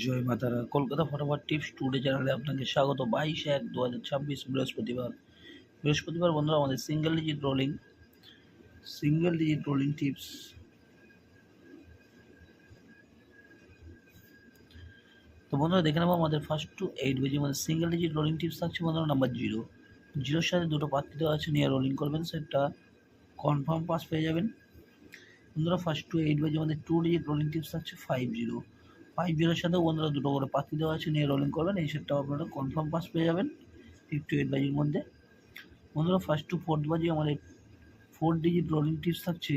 জয় মাতারা। কলকাতা ফটাফট tips today চ্যানেলে আপনাকে স্বাগত। 22/1/2026 বৃহস্পতিবার বন্ধুরা আমাদের সিঙ্গেল ডিজিট রোলিং টিপস। তো বন্ধুরা দেখে নেবো আমাদের ফার্স্ট টু 8 বেজি আমাদের সিঙ্গেল ডিজিট রোলিং টিপস থাকছে বন্ধুরা নাম্বার 0 সাথে দুটো প্রার্থী দেওয়া আছে, নিয়ে রোলিং করবেন, সেটা কনফার্ম পাস পেয়ে যাবেন। বন্ধুরা ফার্স্ট টু 8 বেজি আমাদের 2 ডিজিট রোলিং টিপস থাকছে 50 সাথেও বন্ধুরা দুটো করে পাতি দেওয়া আছে, নিয়ে রোলিং করবেন, এই সেটটাও আপনারা কনফার্ম পাস পেয়ে যাবেন 58 বাজির মধ্যে। বন্ধুরা ফার্স্ট টু 4 বাজি আমাদের 4 ডিজিট রোলিং টিপস থাকছে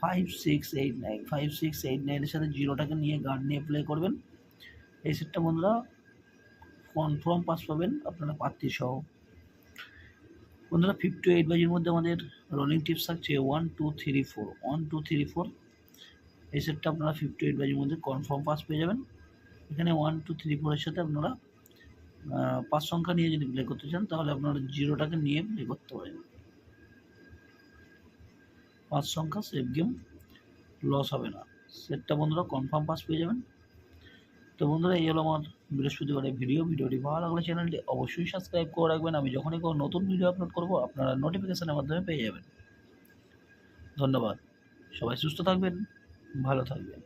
5689 এর সাথে জিরোটাকে নিয়ে গার্ড নিয়ে প্লে করবেন, এই সেটটা বন্ধুরা কনফার্ম পাস পাবেন আপনারা পাত্তি সহ। বন্ধুরা 58 বাজির মধ্যে আমাদের রোলিং টিপস থাকছে 1234 এই সেটটা আপনারা 58 বাজির মধ্যে কনফার্ম পাস পেয়ে যাবেন। এখানে 1234 এর সাথে আপনারা 5 সংখ্যা নিয়ে যদি প্লে করতে চান তাহলে আপনারা জিরোটাকে নিয়ে প্লে করতে পারেন। 5 সংখ্যা সেভ গেম, লস হবে না, সেটটা বন্ধুরা কনফার্ম পাস পেয়ে যাবেন। তো বন্ধুরা এই হলো আমার বৃহস্পতিবারের ভিডিওটি ভালো লাগলে চ্যানেলটি অবশ্যই সাবস্ক্রাইব করে রাখবেন। আমি যখনই কোনো নতুন ভিডিও আপলোড করব আপনারা নোটিফিকেশনের মাধ্যমে পেয়ে যাবেন। ধন্যবাদ, সবাই সুস্থ থাকবেন, ভালো থাকবেন।